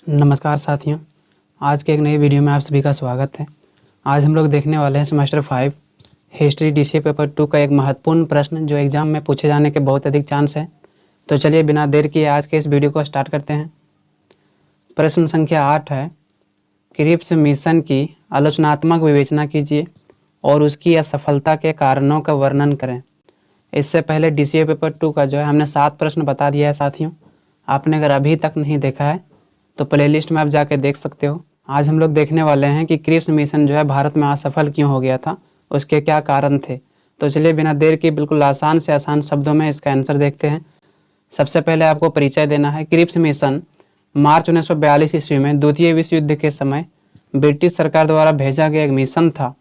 नमस्कार साथियों, आज के एक नई वीडियो में आप सभी का स्वागत है। आज हम लोग देखने वाले हैं सेमेस्टर 5 हिस्ट्री डीसीए पेपर 2 का एक महत्वपूर्ण प्रश्न जो एग्जाम में पूछे जाने के बहुत अधिक चांस है। तो चलिए बिना देर किए आज के इस वीडियो को स्टार्ट करते हैं। प्रश्न संख्या 8 है, क्रिप्स मिशन की आलोचनात्मक विवेचना कीजिए और उसकी असफलता के कारणों का वर्णन करें। इससे पहले डीसीए पेपर 2 का जो है हमने 7 प्रश्न बता दिया है साथियों। आपने अगर अभी तक नहीं देखा है तो प्लेलिस्ट में आप जाके देख सकते हो। आज हम लोग देखने वाले हैं कि क्रिप्स मिशन जो है भारत में असफल क्यों हो गया था, उसके क्या कारण थे। तो चलिए बिना देर के बिल्कुल आसान से आसान शब्दों में इसका आंसर देखते हैं। सबसे पहले आपको परिचय देना है। क्रिप्स मिशन मार्च 1942 ईस्वी में द्वितीय विश्व युद्ध के समय ब्रिटिश सरकार द्वारा भेजा गया एक मिशन था।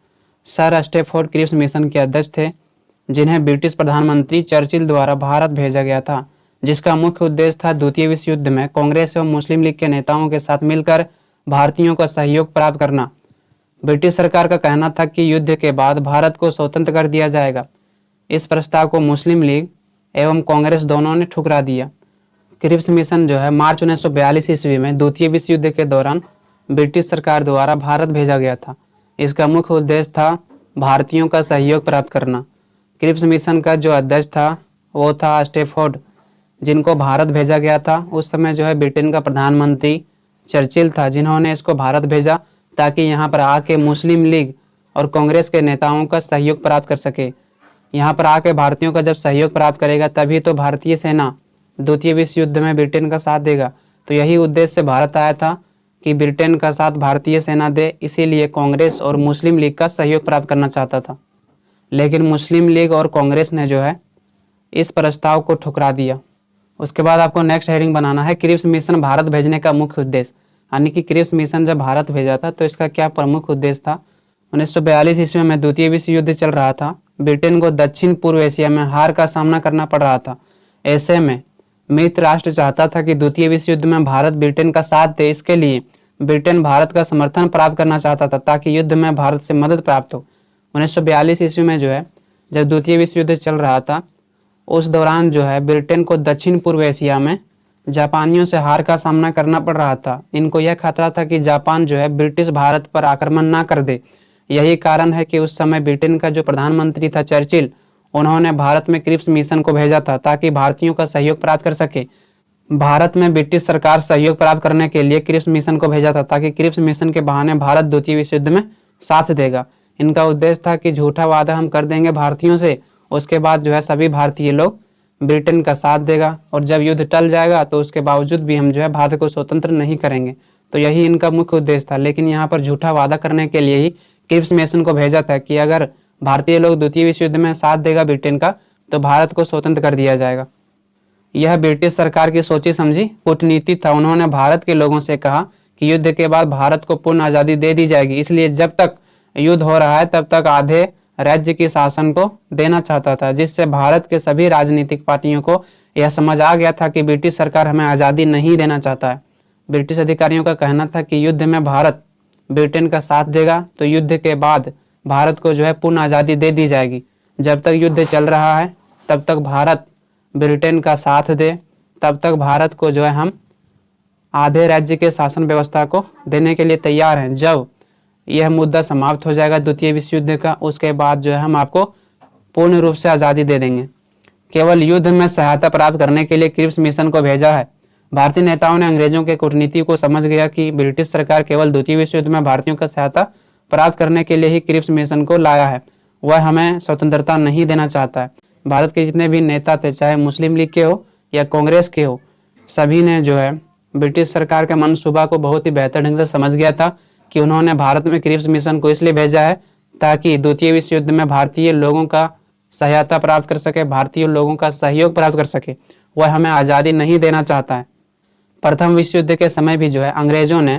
सर स्टैफोर्ड क्रिप्स मिशन के अध्यक्ष थे, जिन्हें ब्रिटिश प्रधानमंत्री चर्चिल द्वारा भारत भेजा गया था, जिसका मुख्य उद्देश्य था द्वितीय विश्व युद्ध में कांग्रेस एवं मुस्लिम लीग के नेताओं के साथ मिलकर भारतीयों का सहयोग प्राप्त करना। ब्रिटिश सरकार का कहना था कि युद्ध के बाद भारत को स्वतंत्र कर दिया जाएगा। इस प्रस्ताव को मुस्लिम लीग एवं कांग्रेस दोनों ने ठुकरा दिया। क्रिप्स मिशन जो है मार्च 1942 ईस्वी में द्वितीय विश्व युद्ध के दौरान ब्रिटिश सरकार द्वारा भारत भेजा गया था। इसका मुख्य उद्देश्य था भारतीयों का सहयोग प्राप्त करना। क्रिप्स मिशन का जो अध्यक्ष था वो था स्टैफोर्ड, जिनको भारत भेजा गया था। उस समय जो है ब्रिटेन का प्रधानमंत्री चर्चिल था, जिन्होंने इसको भारत भेजा ताकि यहाँ पर आके मुस्लिम लीग और कांग्रेस के नेताओं का सहयोग प्राप्त कर सके। यहाँ पर आके भारतीयों का जब सहयोग प्राप्त करेगा तभी तो भारतीय सेना द्वितीय विश्व युद्ध में ब्रिटेन का साथ देगा। तो यही उद्देश्य से भारत आया था कि ब्रिटेन का साथ भारतीय सेना दे, इसीलिए कांग्रेस और मुस्लिम लीग का सहयोग प्राप्त करना चाहता था। लेकिन मुस्लिम लीग और कांग्रेस ने जो है इस प्रस्ताव को ठुकरा दिया। उसके बाद आपको नेक्स्ट हेडिंग बनाना है, क्रिप्स मिशन भारत भेजने का मुख्य उद्देश्य। यानी कि क्रिप्स मिशन जब भारत भेजा था तो इसका क्या प्रमुख उद्देश्य था। 1942 ईस्वी में द्वितीय विश्व युद्ध चल रहा था। ब्रिटेन को दक्षिण पूर्व एशिया में हार का सामना करना पड़ रहा था। ऐसे में मित्र राष्ट्र चाहता था कि द्वितीय विश्व युद्ध में भारत ब्रिटेन का साथ दे। इसके लिए ब्रिटेन भारत का समर्थन प्राप्त करना चाहता था ताकि युद्ध में भारत से मदद प्राप्त हो। 1942 ईस्वी में जो है जब द्वितीय विश्व युद्ध चल रहा था उस दौरान जो है ब्रिटेन को दक्षिण पूर्व एशिया में जापानियों से हार का सामना करना पड़ रहा था। इनको यह खतरा था कि जापान जो है ब्रिटिश भारत पर आक्रमण ना कर दे। यही कारण है कि उस समय ब्रिटेन का जो प्रधानमंत्री था चर्चिल, उन्होंने भारत में क्रिप्स मिशन को भेजा था ताकि भारतीयों का सहयोग प्राप्त कर सके। भारत में ब्रिटिश सरकार सहयोग प्राप्त करने के लिए क्रिप्स मिशन को भेजा था ताकि क्रिप्स मिशन के बहाने भारत द्वितीय विश्व युद्ध में साथ देगा। इनका उद्देश्य था कि झूठा वादा हम कर देंगे भारतीयों से, उसके बाद जो है सभी भारतीय लोग ब्रिटेन का साथ देगा और जब युद्ध टल जाएगा तो उसके बावजूद भी हम जो है भारत को स्वतंत्र नहीं करेंगे। तो यही इनका मुख्य उद्देश्य था। लेकिन यहाँ पर झूठा वादा करने के लिए ही क्रिप्स मिशन को भेजा था कि अगर भारतीय लोग द्वितीय विश्व युद्ध में साथ देगा ब्रिटेन का तो भारत को स्वतंत्र कर दिया जाएगा। यह ब्रिटिश सरकार की सोची समझी कूटनीति था। उन्होंने भारत के लोगों से कहा कि युद्ध के बाद भारत को पूर्ण आज़ादी दे दी जाएगी, इसलिए जब तक युद्ध हो रहा है तब तक आधे राज्य की शासन को देना चाहता था, जिससे भारत के सभी राजनीतिक पार्टियों को यह समझ आ गया था कि ब्रिटिश सरकार हमें आज़ादी नहीं देना चाहता है। ब्रिटिश अधिकारियों का कहना था कि युद्ध में भारत ब्रिटेन का साथ देगा तो युद्ध के बाद भारत को जो है पूर्ण आज़ादी दे दी जाएगी। जब तक युद्ध चल रहा है तब तक भारत ब्रिटेन का साथ दे, तब तक भारत को जो है हम आधे राज्य के शासन व्यवस्था को देने के लिए तैयार हैं। जब यह मुद्दा समाप्त हो जाएगा द्वितीय विश्व युद्ध का, उसके बाद जो है हम आपको पूर्ण रूप से आज़ादी दे देंगे। केवल युद्ध में सहायता प्राप्त करने के लिए क्रिप्स मिशन को भेजा है। भारतीय नेताओं ने अंग्रेजों के कूटनीति को समझ गया कि ब्रिटिश सरकार केवल द्वितीय विश्व युद्ध में भारतीयों का सहायता प्राप्त करने के लिए ही क्रिप्स मिशन को लाया है, वह हमें स्वतंत्रता नहीं देना चाहता है। भारत के जितने भी नेता थे, चाहे मुस्लिम लीग के हो या कांग्रेस के हो, सभी ने जो है ब्रिटिश सरकार के मनसूबा को बहुत ही बेहतर ढंग से समझ गया था कि उन्होंने भारत में क्रिप्स मिशन को इसलिए भेजा है ताकि द्वितीय विश्व युद्ध में भारतीय लोगों का सहायता प्राप्त कर सके, भारतीय लोगों का सहयोग प्राप्त कर सके। वह हमें आज़ादी नहीं देना चाहता है। प्रथम विश्व युद्ध के समय भी जो है अंग्रेजों ने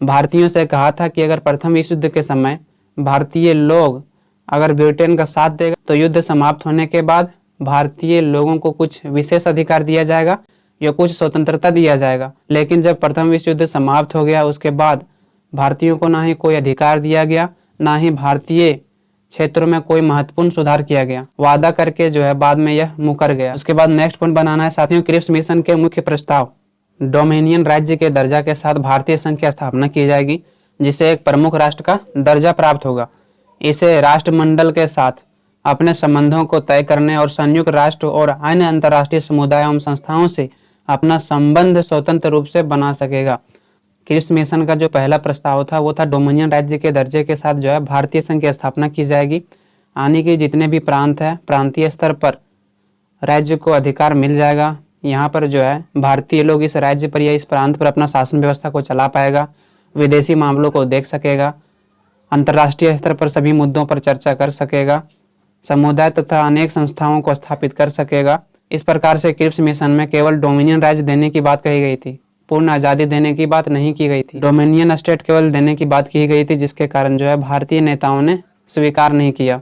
भारतीयों से कहा था कि अगर प्रथम विश्व युद्ध के समय भारतीय लोग अगर ब्रिटेन का साथ देगा तो युद्ध समाप्त होने के बाद भारतीय लोगों को कुछ विशेष अधिकार दिया जाएगा या कुछ स्वतंत्रता दिया जाएगा। लेकिन जब प्रथम विश्व युद्ध समाप्त हो गया उसके बाद भारतीयों को ना ही कोई अधिकार दिया गया, ना ही भारतीय क्षेत्रों में कोई महत्वपूर्ण सुधार किया गया। वादा करके जो है बाद में यह मुकर गया। उसके बाद नेक्स्ट पॉइंट बनाना है साथियों, क्रिप्स मिशन के मुख्य प्रस्ताव। डोमिनियन राज्य के दर्जा के साथ भारतीय संघ की स्थापना की जाएगी, जिसे एक प्रमुख राष्ट्र का दर्जा प्राप्त होगा। इसे राष्ट्रमंडल के साथ अपने संबंधों को तय करने और संयुक्त राष्ट्र और अन्य अंतर्राष्ट्रीय समुदाय एवं संस्थाओं से अपना संबंध स्वतंत्र रूप से बना सकेगा। क्रिप्स मिशन का जो पहला प्रस्ताव था वो था डोमिनियन राज्य के दर्जे के साथ जो है भारतीय संघ की स्थापना की जाएगी। यानी कि जितने भी प्रांत है प्रांतीय स्तर पर राज्य को अधिकार मिल जाएगा। यहाँ पर जो है भारतीय लोग इस राज्य पर या इस प्रांत पर अपना शासन व्यवस्था को चला पाएगा, विदेशी मामलों को देख सकेगा, अंतर्राष्ट्रीय स्तर पर सभी मुद्दों पर चर्चा कर सकेगा, समुदाय तथा अनेक संस्थाओं को स्थापित कर सकेगा। इस प्रकार से क्रिप्स मिशन में केवल डोमिनियन राज्य देने की बात कही गई थी, पूर्ण आज़ादी देने की बात नहीं की गई थी। डोमिनियन स्टेट केवल देने की बात की गई थी, जिसके कारण जो है भारतीय नेताओं ने स्वीकार नहीं किया।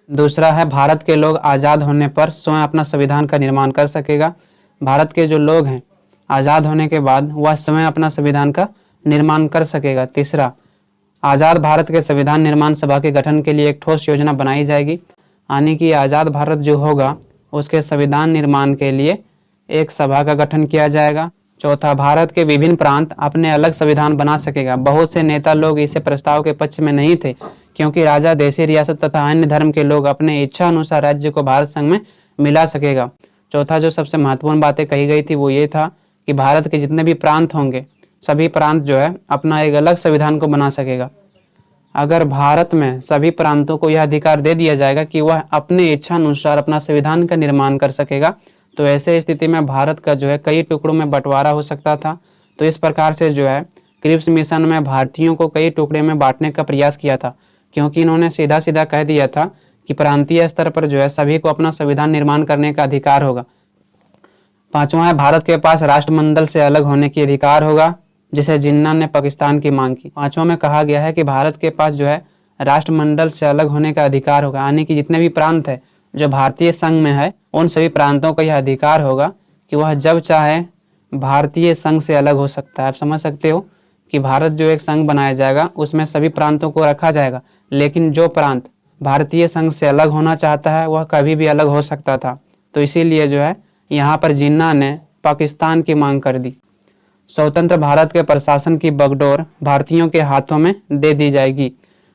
दूसरा है भारत के लोग आज़ाद होने पर स्वयं अपना संविधान का निर्माण कर सकेगा। भारत के जो लोग हैं आज़ाद होने के बाद वह स्वयं अपना संविधान का निर्माण कर सकेगा। तीसरा, आज़ाद भारत के संविधान निर्माण सभा के गठन के लिए एक ठोस योजना बनाई जाएगी, यानी कि आज़ाद भारत जो होगा उसके संविधान निर्माण के लिए एक सभा का गठन किया जाएगा। चौथा, भारत के विभिन्न प्रांत अपने अलग संविधान बना सकेगा। बहुत से नेता लोग इस प्रस्ताव के पक्ष में नहीं थे, क्योंकि राजा देशी रियासत तथा अन्य धर्म के लोग अपने इच्छा अनुसार राज्य को भारत संघ में मिला सकेगा। चौथा जो सबसे महत्वपूर्ण बातें कही गई थी वो ये था कि भारत के जितने भी प्रांत होंगे सभी प्रांत जो है अपना एक अलग संविधान को बना सकेगा। अगर भारत में सभी प्रांतों को यह अधिकार दे दिया जाएगा कि वह अपने इच्छा अनुसार अपना संविधान का निर्माण कर सकेगा, तो ऐसे स्थिति में भारत का जो है कई टुकड़ों में बंटवारा हो सकता था। तो इस प्रकार से जो है क्रिप्स मिशन में भारतीयों को कई टुकड़े में बांटने का प्रयास किया था, क्योंकि इन्होंने सीधा सीधा कह दिया था कि प्रांतीय स्तर पर जो है सभी को अपना संविधान निर्माण करने का अधिकार होगा। पांचवा है भारत के पास राष्ट्रमंडल से अलग होने की अधिकार होगा, जिसे जिन्ना ने पाकिस्तान की मांग की। पांचवा में कहा गया है कि भारत के पास जो है राष्ट्रमंडल से अलग होने का अधिकार होगा, यानी कि जितने भी प्रांत है जो भारतीय संघ में है उन सभी प्रांतों को यह अधिकार होगा कि वह जब चाहे भारतीय संघ से अलग हो सकता है। आप समझ सकते हो कि भारत जो एक संघ बनाया जाएगा उसमें सभी प्रांतों को रखा जाएगा, लेकिन जो प्रांत भारतीय संघ से अलग होना चाहता है वह कभी भी अलग हो सकता था। तो इसीलिए जो है यहाँ पर जिन्ना ने पाकिस्तान की मांग कर दी। स्वतंत्र भारत के प्रशासन की बागडोर भारतीयों के हाथों में दे दी जाएगी।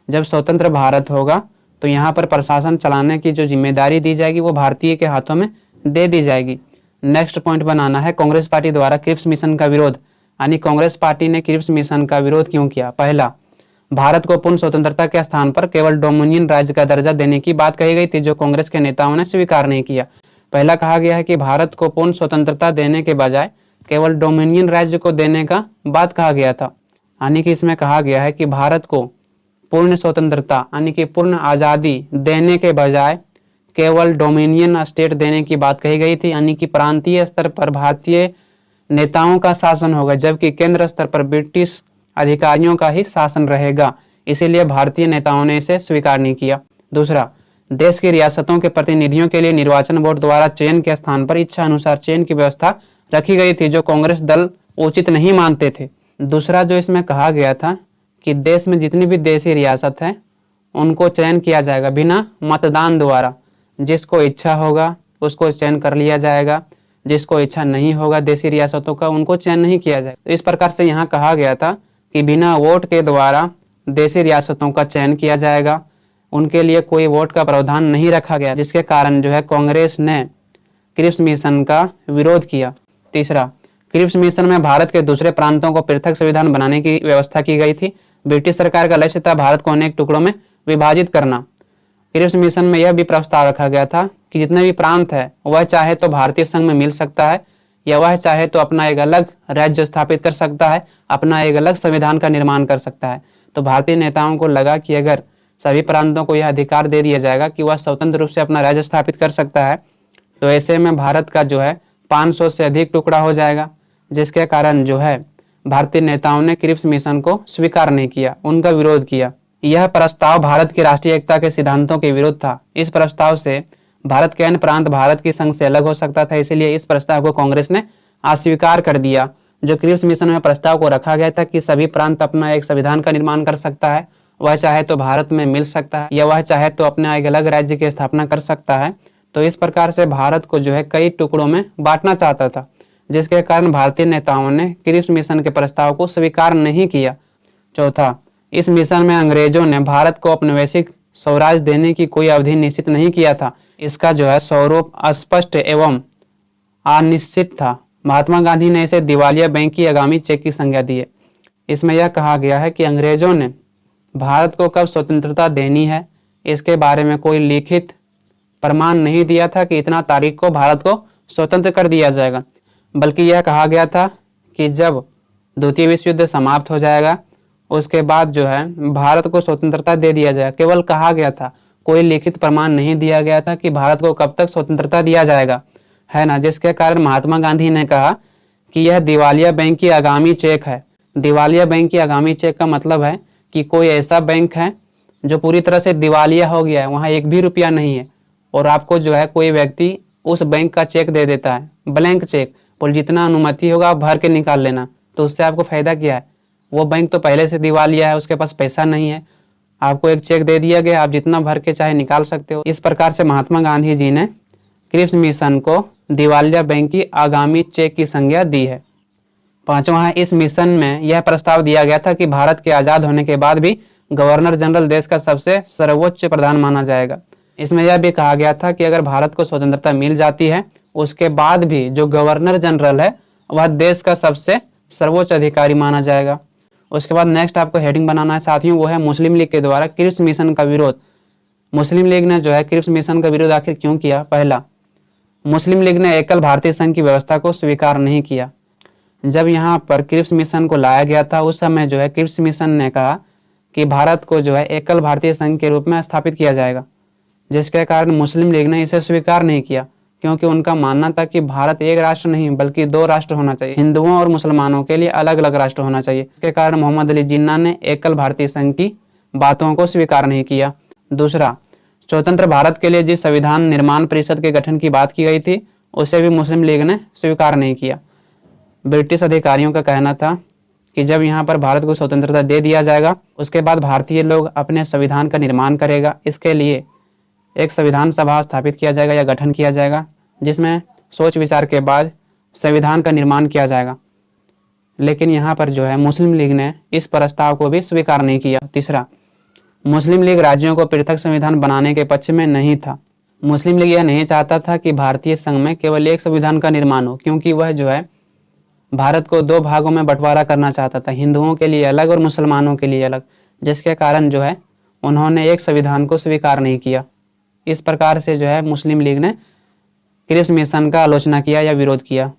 जब स्वतंत्र भारत होगा तो यहाँ पर प्रशासन चलाने की जो जिम्मेदारी दी जाएगी वो भारतीय के हाथों में दे दी जाएगी। नेक्स्ट पॉइंट बनाना है कांग्रेस पार्टी द्वारा क्रिप्स मिशन का विरोध, यानी कांग्रेस पार्टी ने क्रिप्स मिशन का विरोध क्यों किया। पहला, भारत को पूर्ण स्वतंत्रता के स्थान पर केवल डोमिनियन राज्य का दर्जा देने की बात कही गई थी, जो कांग्रेस के नेताओं ने स्वीकार नहीं किया। पहला कहा गया है कि भारत को पूर्ण स्वतंत्रता देने के बजाय केवल डोमिनियन राज्य को देने का बात कहा गया था, यानी कि इसमें कहा गया है कि भारत को पूर्ण स्वतंत्रता यानी कि पूर्ण आज़ादी देने के बजाय केवल डोमिनियन स्टेट देने की बात कही गई थी, यानी कि प्रांतीय स्तर पर भारतीय नेताओं का शासन होगा जबकि केंद्र स्तर पर ब्रिटिश अधिकारियों का ही शासन रहेगा। इसीलिए भारतीय नेताओं ने इसे स्वीकार नहीं किया। दूसरा, देश की रियासतों के प्रतिनिधियों के लिए निर्वाचन बोर्ड द्वारा चयन के स्थान पर इच्छा अनुसार चयन की व्यवस्था रखी गई थी, जो कांग्रेस दल उचित नहीं मानते थे। दूसरा जो इसमें कहा गया था कि देश में जितनी भी देशी रियासत है उनको चयन किया जाएगा बिना मतदान द्वारा। जिसको इच्छा होगा उसको चयन कर लिया जाएगा, जिसको इच्छा नहीं होगा देशी रियासतों का उनको चयन नहीं किया जाएगा। तो इस प्रकार से यहाँ कहा गया था कि बिना वोट के द्वारा देशी रियासतों का चयन किया जाएगा, उनके लिए कोई वोट का प्रावधान नहीं रखा गया, जिसके कारण जो है कांग्रेस ने क्रिप्स मिशन का विरोध किया। तीसरा, क्रिप्स मिशन में भारत के दूसरे प्रांतों को पृथक संविधान बनाने की व्यवस्था की गई थी। ब्रिटिश सरकार का लक्ष्य था भारत को अनेक टुकड़ों में विभाजित करना। क्रिप्स मिशन में यह भी प्रस्ताव रखा गया था कि जितने भी प्रांत है वह चाहे तो भारतीय संघ में मिल सकता है या वह चाहे तो अपना एक अलग राज्य स्थापित कर सकता है, अपना एक अलग संविधान का निर्माण कर सकता है। तो भारतीय नेताओं को लगा कि अगर सभी प्रांतों को यह अधिकार दे दिया जाएगा कि वह स्वतंत्र रूप से अपना राज्य स्थापित कर सकता है, तो ऐसे में भारत का जो है 500 से अधिक टुकड़ा हो जाएगा, जिसके कारण जो है भारतीय नेताओं ने क्रिप्स मिशन को स्वीकार नहीं किया, उनका विरोध किया। यह प्रस्ताव भारत की राष्ट्रीय एकता के सिद्धांतों के विरुद्ध था। इस प्रस्ताव से भारत के अन्य प्रांत भारत की संघ से अलग हो सकता था, इसलिए इस प्रस्ताव को कांग्रेस ने अस्वीकार कर दिया। जो क्रिप्स मिशन में प्रस्ताव को रखा गया था कि सभी प्रांत अपना एक संविधान का निर्माण कर सकता है, वह चाहे तो भारत में मिल सकता है या वह चाहे तो अपना एक अलग राज्य की स्थापना कर सकता है। तो इस प्रकार से भारत को जो है कई टुकड़ों में बांटना चाहता था। जिसके कारण भारतीय नेताओं ने क्रिप्स मिशन के प्रस्ताव को स्वीकार नहीं किया। चौथा, इस मिशन में अंग्रेजों ने भारत को औपनिवेशिक स्वराज देने की कोई अवधि निश्चित नहीं किया था। इसका स्वरूप अस्पष्ट एवं अनिश्चित था। महात्मा गांधी ने इसे दिवालिया बैंक की आगामी चेक की संज्ञा दी है। इसमें यह कहा गया है कि अंग्रेजों ने भारत को कब स्वतंत्रता देनी है, इसके बारे में कोई लिखित प्रमाण नहीं दिया था कि इतना तारीख को भारत को स्वतंत्र कर दिया जाएगा, बल्कि यह कहा गया था कि जब द्वितीय विश्व युद्ध समाप्त हो जाएगा उसके बाद भारत को स्वतंत्रता दे दिया जाएगा। केवल कहा गया था, कोई लिखित प्रमाण नहीं दिया गया था कि भारत को कब तक स्वतंत्रता दिया जाएगा, है ना। जिसके कारण महात्मा गांधी ने कहा कि यह दिवालिया बैंक की आगामी चेक है। दिवालिया बैंक की आगामी चेक का मतलब है कि कोई ऐसा बैंक है जो पूरी तरह से दिवालिया हो गया है, वहाँ एक भी रुपया नहीं है, और आपको कोई व्यक्ति उस बैंक का चेक दे देता है, ब्लैंक चेक, बोल जितना अनुमति होगा आप भर के निकाल लेना। तो उससे आपको फायदा क्या है? वो बैंक तो पहले से दिवालिया है, उसके पास पैसा नहीं है, आपको एक चेक दे दिया गया, आप जितना भर के चाहे निकाल सकते हो। इस प्रकार से महात्मा गांधी जी ने क्रिप्स मिशन को दिवालिया बैंक की आगामी चेक की संज्ञा दी है। पांचवा है, इस मिशन में यह प्रस्ताव दिया गया था कि भारत के आज़ाद होने के बाद भी गवर्नर जनरल देश का सबसे सर्वोच्च प्रधान माना जाएगा। इसमें यह भी कहा गया था कि अगर भारत को स्वतंत्रता मिल जाती है उसके बाद भी जो गवर्नर जनरल है वह देश का सबसे सर्वोच्च अधिकारी माना जाएगा। उसके बाद नेक्स्ट आपको हेडिंग बनाना है साथियों, वो है मुस्लिम लीग के द्वारा क्रिप्स मिशन का विरोध। मुस्लिम लीग ने क्रिप्स मिशन का विरोध आखिर क्यों किया? पहला, मुस्लिम लीग ने एकल भारतीय संघ की व्यवस्था को स्वीकार नहीं किया। जब यहाँ पर क्रिप्स मिशन को लाया गया था उस समय क्रिप्स मिशन ने कहा कि भारत को एकल भारतीय संघ के रूप में स्थापित किया जाएगा, जिसके कारण मुस्लिम लीग ने इसे स्वीकार नहीं किया, क्योंकि उनका मानना था कि भारत एक राष्ट्र नहीं बल्कि दो राष्ट्र होना चाहिए, हिंदुओं और मुसलमानों के लिए अलग अलग राष्ट्र होना चाहिए। इसके कारण मोहम्मद अली जिन्ना ने एकल भारतीय संघ की बातों को स्वीकार नहीं किया। दूसरा, स्वतंत्र भारत के लिए जिस संविधान निर्माण परिषद के गठन की बात की गई थी उसे भी मुस्लिम लीग ने स्वीकार नहीं किया। ब्रिटिश अधिकारियों का कहना था कि जब यहाँ पर भारत को स्वतंत्रता दे दिया जाएगा उसके बाद भारतीय लोग अपने संविधान का निर्माण करेगा, इसके लिए एक संविधान सभा स्थापित किया जाएगा या गठन किया जाएगा जिसमें सोच विचार के बाद संविधान का निर्माण किया जाएगा। लेकिन यहाँ पर मुस्लिम लीग ने इस प्रस्ताव को भी स्वीकार नहीं किया। तीसरा, मुस्लिम लीग राज्यों को पृथक संविधान बनाने के पक्ष में नहीं था। मुस्लिम लीग यह नहीं चाहता था कि भारतीय संघ में केवल एक संविधान का निर्माण हो, क्योंकि वह भारत को दो भागों में बंटवारा करना चाहता था, हिंदुओं के लिए अलग और मुसलमानों के लिए अलग, जिसके कारण उन्होंने एक संविधान को स्वीकार नहीं किया। इस प्रकार से मुस्लिम लीग ने क्रिप्स मिशन का आलोचना किया या विरोध किया।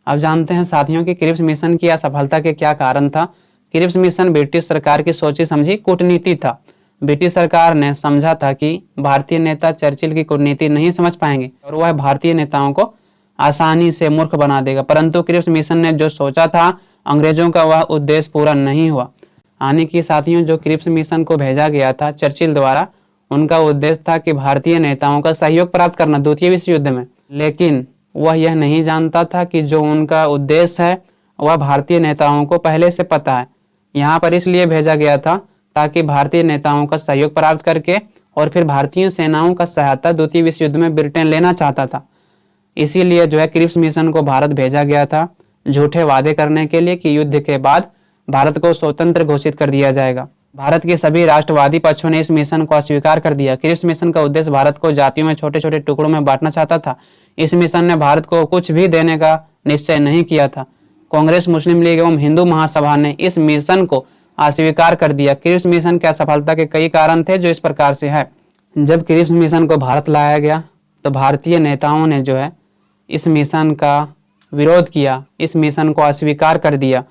अब जानते हैं साथियों कि क्रिप्स मिशन की असफलता के क्या कारण था। क्रिप्स मिशन ब्रिटिश सरकार की सोची समझी कूटनीति था। ब्रिटिश सरकार ने समझा था कि भारतीय नेता चर्चिल की कूटनीति नहीं समझ पाएंगे और वह भारतीय नेताओं को आसानी से मूर्ख बना देगा, परंतु क्रिप्स मिशन ने जो सोचा था अंग्रेजों का वह उद्देश्य पूरा नहीं हुआ। यानी कि साथियों जो क्रिप्स मिशन को भेजा गया था चर्चिल द्वारा, उनका उद्देश्य था कि भारतीय नेताओं का सहयोग प्राप्त करना द्वितीय विश्व युद्ध में, लेकिन वह यह नहीं जानता था कि जो उनका उद्देश्य है वह भारतीय नेताओं को पहले से पता है। यहाँ पर इसलिए भेजा गया था ताकि भारतीय नेताओं का सहयोग प्राप्त करके और फिर भारतीय सेनाओं का सहायता द्वितीय विश्व युद्ध में ब्रिटेन लेना चाहता था। इसीलिए क्रिप्स मिशन को भारत भेजा गया था झूठे वादे करने के लिए कि युद्ध के बाद भारत को स्वतंत्र घोषित कर दिया जाएगा। भारत के सभी राष्ट्रवादी पक्षों ने इस मिशन को अस्वीकार कर दिया। क्रिप्स मिशन का उद्देश्य भारत को जातियों में छोटे छोटे टुकड़ों में बांटना चाहता था। इस मिशन ने भारत को कुछ भी देने का निश्चय नहीं किया था। कांग्रेस, मुस्लिम लीग एवं हिंदू महासभा ने इस मिशन को अस्वीकार कर दिया। क्रिप्स मिशन की असफलता के कई कारण थे जो इस प्रकार से है। जब क्रिप्स मिशन को भारत लाया गया तो भारतीय नेताओं ने इस मिशन का विरोध किया, इस मिशन को अस्वीकार कर दिया।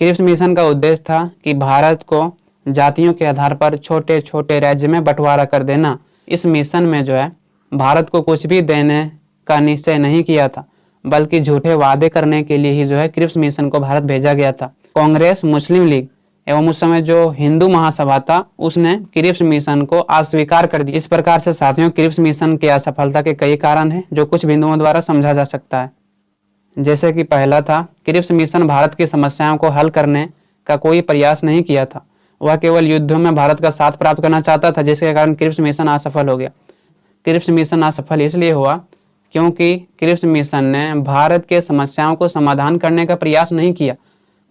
क्रिप्स मिशन का उद्देश्य था कि भारत को जातियों के आधार पर छोटे छोटे राज्य में बंटवारा कर देना। इस मिशन में भारत को कुछ भी देने का निश्चय नहीं किया था, बल्कि झूठे वादे करने के लिए ही क्रिप्स मिशन को भारत भेजा गया था। कांग्रेस, मुस्लिम लीग एवं उस समय जो हिंदू महासभा था उसने क्रिप्स मिशन को अस्वीकार कर दिया। इस प्रकार से साथियों क्रिप्स मिशन की असफलता के कई कारण हैं जो कुछ बिंदुओं द्वारा समझा जा सकता है। जैसे कि पहला था, क्रिप्स मिशन भारत की समस्याओं को हल करने का कोई प्रयास नहीं किया था। वह केवल युद्धों में भारत का साथ प्राप्त करना चाहता था, जिसके कारण क्रिप्स मिशन असफल हो गया। क्रिप्स मिशन असफल इसलिए हुआ क्योंकि क्रिप्स मिशन ने भारत के समस्याओं को समाधान करने का प्रयास नहीं किया,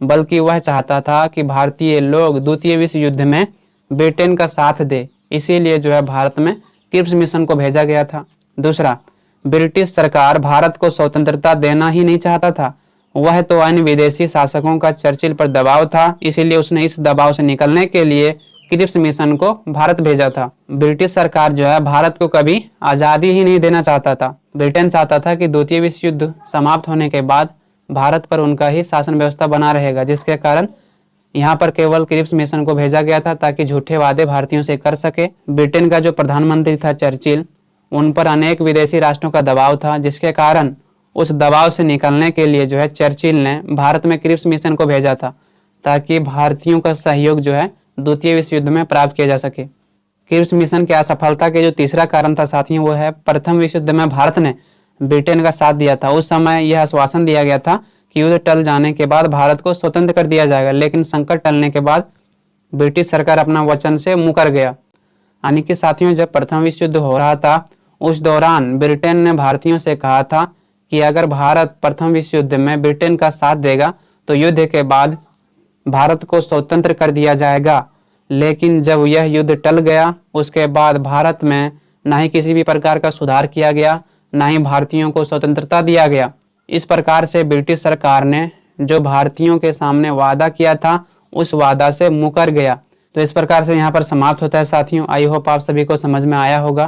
बल्कि वह चाहता था कि भारतीय लोग द्वितीय विश्व युद्ध में ब्रिटेन का साथ दे। इसीलिए जो है भारत में क्रिप्स मिशन को भेजा गया था। दूसरा, ब्रिटिश सरकार भारत को स्वतंत्रता देना ही नहीं चाहता था, वह तो अन्य विदेशी शासकों का चर्चिल पर दबाव था, इसीलिए उसने इस दबाव से निकलने के लिए क्रिप्स मिशन को भारत भेजा था। ब्रिटिश सरकार जो है भारत को कभी आज़ादी ही नहीं देना चाहता था। ब्रिटेन चाहता था कि द्वितीय विश्व युद्ध समाप्त होने के बाद भारत पर उनका ही शासन व्यवस्था बना रहेगा, जिसके कारण यहाँ पर केवल क्रिप्स मिशन को भेजा गया था ताकि झूठे वादे भारतीयों से कर सके। ब्रिटेन का जो प्रधानमंत्री था चर्चिल, उन पर अनेक विदेशी राष्ट्रों का दबाव था, जिसके कारण उस दबाव से निकलने के लिए जो है चर्चिल ने भारत में क्रिप्स मिशन को भेजा था ताकि भारतीयों का सहयोग जो है द्वितीय विश्व युद्ध में प्राप्त किया जा सके। क्रिप्स मिशन की असफलता के जो तीसरा कारण था साथियों, वो है प्रथम विश्व युद्ध में भारत ने ब्रिटेन का साथ दिया था। उस समय यह आश्वासन दिया गया था कि युद्ध टल जाने के बाद भारत को स्वतंत्र कर दिया जाएगा, लेकिन संकट टलने के बाद ब्रिटिश सरकार अपना वचन से मुकर गया। यानी कि साथियों, जब प्रथम विश्व युद्ध हो रहा था उस दौरान ब्रिटेन ने भारतीयों से कहा था कि अगर भारत प्रथम विश्व युद्ध में ब्रिटेन का साथ देगा तो युद्ध के बाद भारत को स्वतंत्र कर दिया जाएगा। लेकिन जब यह युद्ध टल गया उसके बाद भारत में न ही किसी भी प्रकार का सुधार किया गया, न ही भारतीयों को स्वतंत्रता दिया गया। इस प्रकार से ब्रिटिश सरकार ने जो भारतीयों के सामने वादा किया था उस वादा से मुकर गया। तो इस प्रकार से यहाँ पर समाप्त होता है साथियों। आई होप आप सभी को समझ में आया होगा।